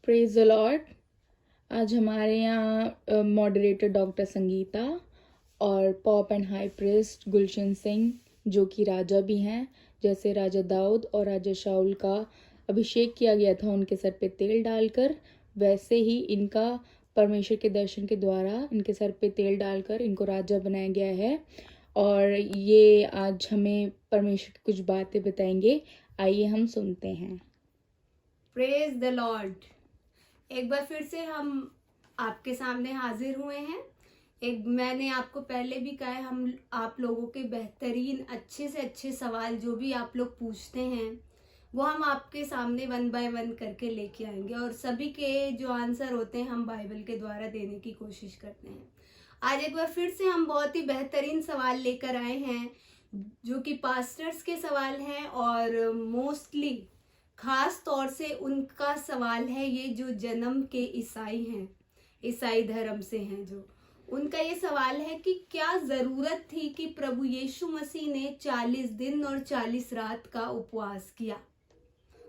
Praise the Lord. आज हमारे यहाँ मॉडरेटर डॉक्टर संगीता और पॉप एंड हाई प्रीस्ट गुलशन सिंह, जो कि राजा भी हैं, जैसे राजा दाऊद और राजा शाऊल का अभिषेक किया गया था उनके सर पे तेल डालकर, वैसे ही इनका परमेश्वर के दर्शन के द्वारा इनके सर पे तेल डालकर इनको राजा बनाया गया है। और ये आज हमें परमेश्वर की कुछ बातें बताएंगे। आइए हम सुनते हैं। Praise the Lord. एक बार फिर से हम आपके सामने हाजिर हुए हैं। मैंने आपको पहले भी कहा है, हम आप लोगों के बेहतरीन अच्छे से अच्छे सवाल जो भी आप लोग पूछते हैं वो हम आपके सामने वन बाय वन करके लेके आएंगे, और सभी के जो आंसर होते हैं हम बाइबल के द्वारा देने की कोशिश करते हैं। आज एक बार फिर से हम बहुत ही बेहतरीन सवाल लेकर आए हैं, जो कि पास्टर्स के सवाल हैं, और मोस्टली खास तौर से उनका सवाल है, ये जो जन्म के ईसाई हैं, ईसाई धर्म से हैं, जो उनका ये सवाल है कि क्या जरूरत थी कि प्रभु यीशु मसीह ने 40 दिन और 40 रात का उपवास किया।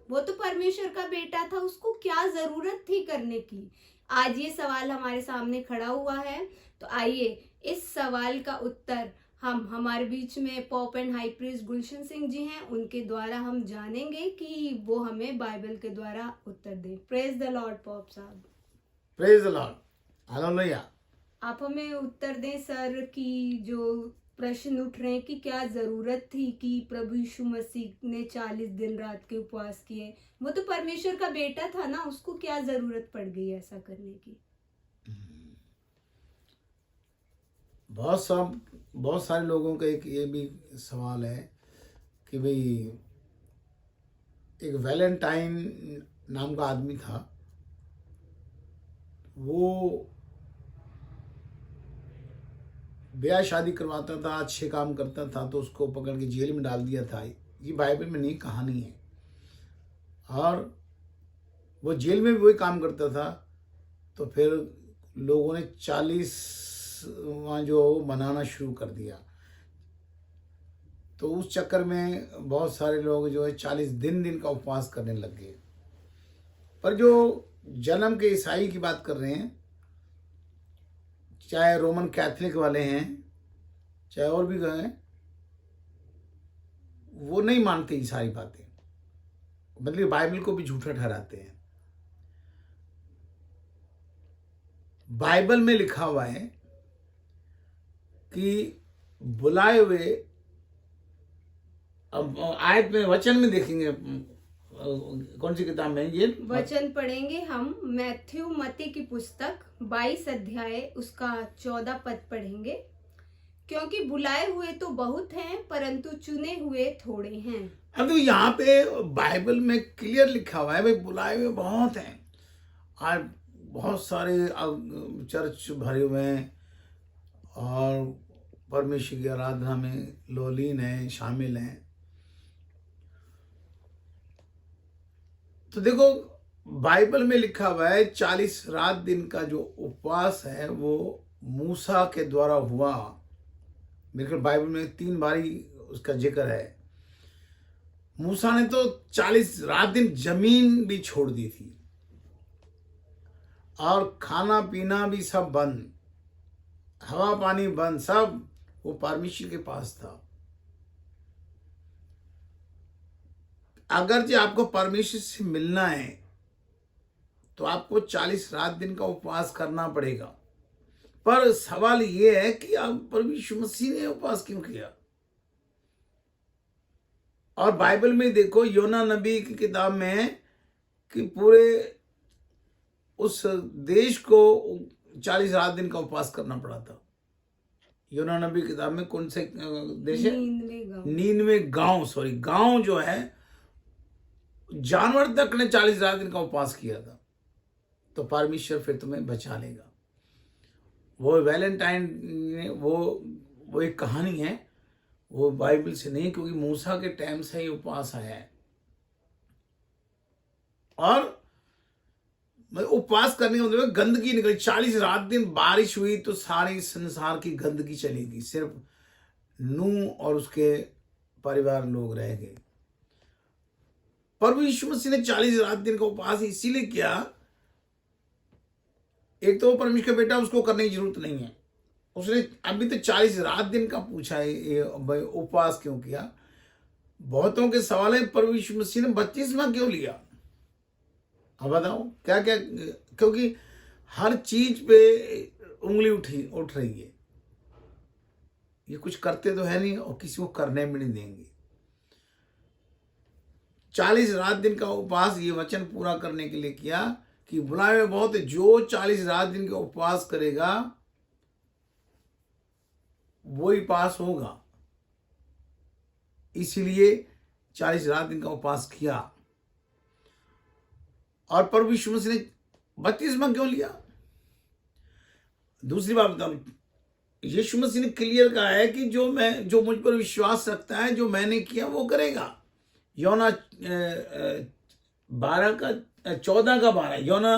वो तो परमेश्वर का बेटा था, उसको क्या जरूरत थी करने की। आज ये सवाल हमारे सामने खड़ा हुआ है, तो आइए इस सवाल का उत्तर हम हमारे बीच में पॉप एंड हाई प्रीस्ट गुलशन सिंह जी हैं, उनके द्वारा हम जानेंगे कि वो हमें बाइबल के द्वारा उत्तर दें। प्रेज द लॉर्ड पॉप साहब। Praise the Lord, hallelujah. आप हमें उत्तर दें सर कि जो प्रश्न उठ रहे हैं कि क्या जरूरत थी कि प्रभु यीशु मसीह ने 40 दिन रात के उपवास किए। वो तो परमेश्वर का बेटा था ना, उसको क्या जरूरत पड़ गई ऐसा करने की। बहुत सारे लोगों का एक ये भी सवाल है कि भाई एक वैलेंटाइन नाम का आदमी था, वो ब्याह शादी करवाता था, अच्छे काम करता था, तो उसको पकड़ के जेल में डाल दिया था। ये बाइबल में नहीं कहानी है। और वो जेल में भी वही काम करता था, तो फिर लोगों ने 40 वहाँ जो मनाना शुरू कर दिया। तो उस चक्कर में बहुत सारे लोग जो है 40 दिन का उपवास करने लग गए। पर जो जन्म के ईसाई की बात कर रहे हैं, चाहे रोमन कैथलिक वाले हैं, चाहे और भी गए, वो नहीं मानते ये सारी बातें, मतलब बाइबल को भी झूठा ठहराते हैं। बाइबल में लिखा हुआ है कि बुलाए हुए, अब आयत में वचन में देखेंगे, कौन सी किताब में ये वचन पढ़ेंगे हम, मैथ्यू मती की पुस्तक 22 अध्याय उसका 14 पद पढ़ेंगे। क्योंकि बुलाए हुए तो बहुत हैं, परंतु चुने हुए थोड़े हैं। अब तो यहाँ पे बाइबल में क्लियर लिखा हुआ है भाई, बुलाए हुए बहुत हैं। आज बहुत सारे चर्च भरे हुए हैं और परमेश्वर की आराधना में लोलीन हैं, शामिल हैं। तो देखो बाइबल में लिखा हुआ है 40 रात दिन का जो उपवास है वो मूसा के द्वारा हुआ। मेरे ख्याल बाइबल में 3 बारी उसका जिक्र है। मूसा ने तो 40 रात दिन जमीन भी छोड़ दी थी और खाना पीना भी सब बंद, हवा पानी बंद, सब वो परमेश्वर के पास था। अगर जो आपको परमेश्वर से मिलना है तो आपको 40 रात दिन का उपवास करना पड़ेगा। पर सवाल ये है कि अब परमेश्वर मसीह ने उपवास क्यों किया। और बाइबल में देखो योना नबी की किताब में है कि पूरे उस देश को 40 रात दिन का उपवास करना पड़ा था। योना नबी की किताब में कौन से देश है? नीनवे गांव, सॉरी गांव जो है, जानवर तक ने 40 रात दिन का उपवास किया था। तो परमेश्वर फिर तुम्हें बचा लेगा। वो वैलेंटाइन, वो एक कहानी है, वो बाइबल से नहीं, क्योंकि मूसा के टाइम से ही उपवास आया है। और उपवास करने का मतलब गंदगी निकली। 40 रात दिन बारिश हुई तो सारी संसार की गंदगी चलेगी, सिर्फ नूह और उसके परिवार लोग रह गए। प्रभु यीशु मसीह ने 40 रात दिन का उपवास इसीलिए किया एक तो वो परमेश्वर का बेटा, उसको करने की जरूरत नहीं है। उसने अभी तो 40 रात दिन का पूछा है, ये भाई उपवास क्यों किया। बहुतों के सवाल है, प्रभु यीशु मसीह ने बपतिस्मा क्यों लिया। अब बताओ क्या क्या, क्योंकि हर चीज पे उंगली उठ रही है। ये कुछ करते तो है नहीं और किसी को करने भी नहीं देंगे। 40 रात दिन का उपवास ये वचन पूरा करने के लिए किया कि बुलाए हुए बहुत है, जो 40 रात दिन का उपवास करेगा वो ही पास होगा। इसीलिए 40 रात दिन का उपवास किया। और प्रभु यीशु मसीह ने बपतिस्मा क्यों लिया। दूसरी बात बताऊं, यीशु मसीह ने क्लियर कहा है कि जो मुझ पर विश्वास रखता है, जो मैंने किया वो करेगा। योना 14:12, योना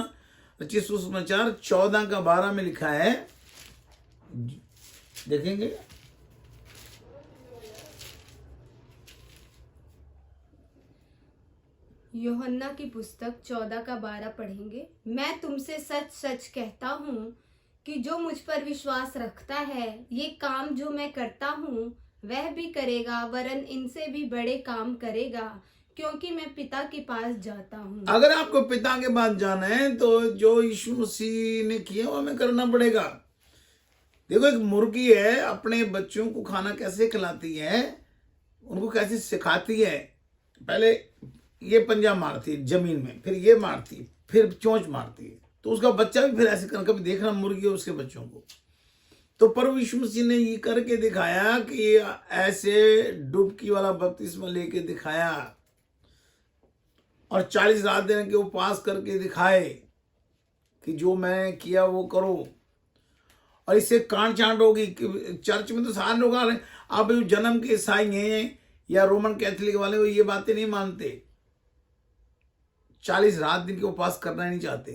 रचित सुसमाचार 14:12 में लिखा है, देखेंगे। यूहन्ना की पुस्तक 14:12 पढ़ेंगे। मैं तुमसे सच सच कहता हूँ कि जो मुझ पर विश्वास रखता है, ये काम जो मैं करता हूँ वह भी करेगा, वरन इनसे भी बड़े काम करेगा, क्योंकि मैं पिता के पास जाता हूँ। अगर आपको पिता के पास जाना है तो जो यीशु मसीह ने किया वो हमें करना पड़ेगा। देखो, एक मुर्गी है, अपने बच्चों को खाना कैसे खिलाती है, उनको कैसे सिखाती है। पहले ये पंजा मारती है जमीन में, फिर ये मारती है, फिर चोंच मारती है, तो उसका बच्चा भी फिर ऐसे करना। कभी देखना मुर्गी और उसके बच्चों को। तो प्रभु यीशु मसीह ने ये करके दिखाया कि ऐसे डुबकी वाला बपतिस्मा लेके दिखाया और 40 रात दिन के उपवास करके दिखाए कि जो मैंने किया वो करो। और इससे कांट छांट होगी कि चर्च में तो सारे लोग आ रहे हैं, आप जन्म के ईसाई हैं या रोमन कैथोलिक वाले वो ये बातें नहीं मानते, 40 रात दिन के उपवास करना नहीं चाहते।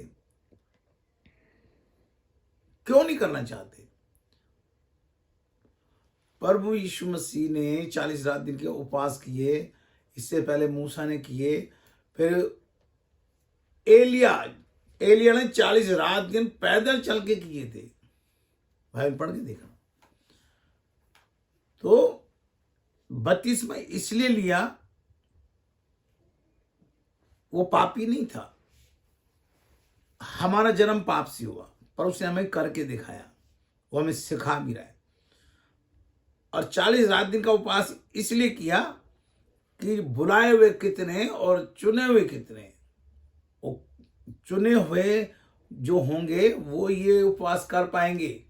क्यों नहीं करना चाहते। प्रभु यीशु मसीह ने 40 रात दिन के उपवास किए, इससे पहले मूसा ने किए, फिर एलिया ने 40 रात दिन पैदल चल के किए थे। भाई पढ़ के देखा। तो बपतिस्मा इसलिए लिया, वो पापी नहीं था। हमारा जन्म पाप से हुआ, पर उसने हमें करके दिखाया, वो हमें सिखा भी रहा है। और 40 रात दिन का उपवास इसलिए किया कि बुलाए हुए कितने और चुने हुए कितने। वो चुने हुए जो होंगे वो ये उपवास कर पाएंगे,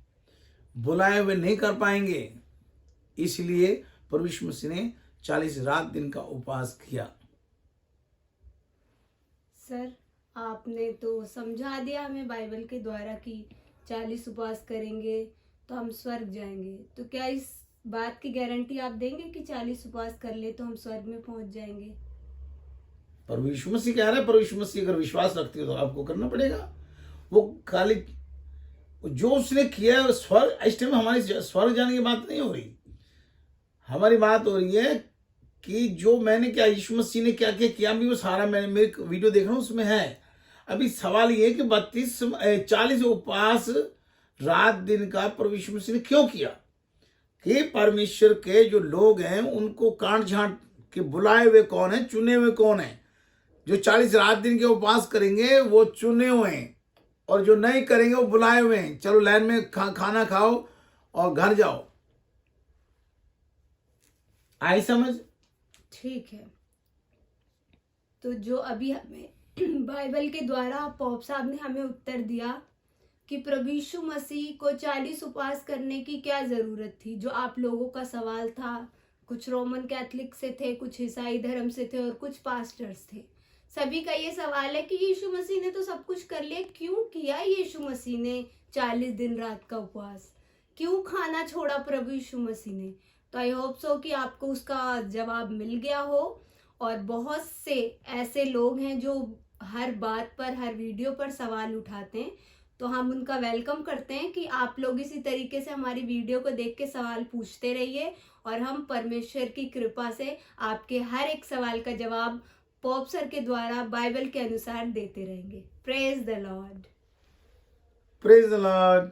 बुलाए हुए नहीं कर पाएंगे। इसलिए प्रभु यीशु मसीह ने 40 रात दिन का उपवास किया। सर, आपने तो समझा दिया हमें बाइबल के द्वारा कि 40 उपवास करेंगे तो हम स्वर्ग जाएंगे। तो क्या इस बात की गारंटी आप देंगे कि 40 उपवास कर ले तो हम स्वर्ग में पहुंच जाएंगे? प्रभु यीशु मसीह कह रहा है, प्रभु यीशु मसीह अगर विश्वास रखते हो तो आपको करना पड़ेगा। वो खाली जो उसने किया है स्वर्ग, इस टाइम हमारी स्वर्ग जाने की बात नहीं हो रही। हमारी बात हो रही है कि जो मैंने क्या, यीशु मसीह ने क्या क्या किया, भी वो सारा मैंने मेरे वीडियो देख रहा हूँ उसमें है। अभी सवाल ये कि 40 उपवास रात दिन का प्रभु यीशु मसीह ने क्यों किया। कि परमेश्वर के जो लोग हैं उनको काट छांट के बुलाए हुए कौन है, चुने हुए कौन है। जो 40 रात दिन के उपवास करेंगे वो चुने हुए हैं, और जो नहीं करेंगे वो बुलाए हुए हैं। चलो लाइन में खाना खाओ और घर जाओ। आई समझ? ठीक है। तो जो अभी हमें बाइबल के द्वारा पॉप साहब ने हमें उत्तर दिया कि प्रभु यीशु मसीह को 40 उपवास करने की क्या जरूरत थी, जो आप लोगों का सवाल था। कुछ रोमन कैथोलिक से थे, कुछ ईसाई धर्म से थे और कुछ पास्टर्स थे। सभी का ये सवाल है कि यीशु मसीह ने तो सब कुछ कर लिया, क्यों किया यीशु मसीह ने 40 दिन रात का उपवास, क्यों खाना छोड़ा प्रभु यीशु मसीह ने। तो आई होप सो कि आपको उसका जवाब मिल गया हो। और बहुत से ऐसे लोग हैं जो हर बात पर, हर वीडियो पर सवाल उठाते हैं, तो हम उनका वेलकम करते हैं कि आप लोग इसी तरीके से हमारी वीडियो को देख के सवाल पूछते रहिए, और हम परमेश्वर की कृपा से आपके हर एक सवाल का जवाब पॉप सर के द्वारा बाइबल के अनुसार देते रहेंगे। Praise the Lord. Praise the Lord.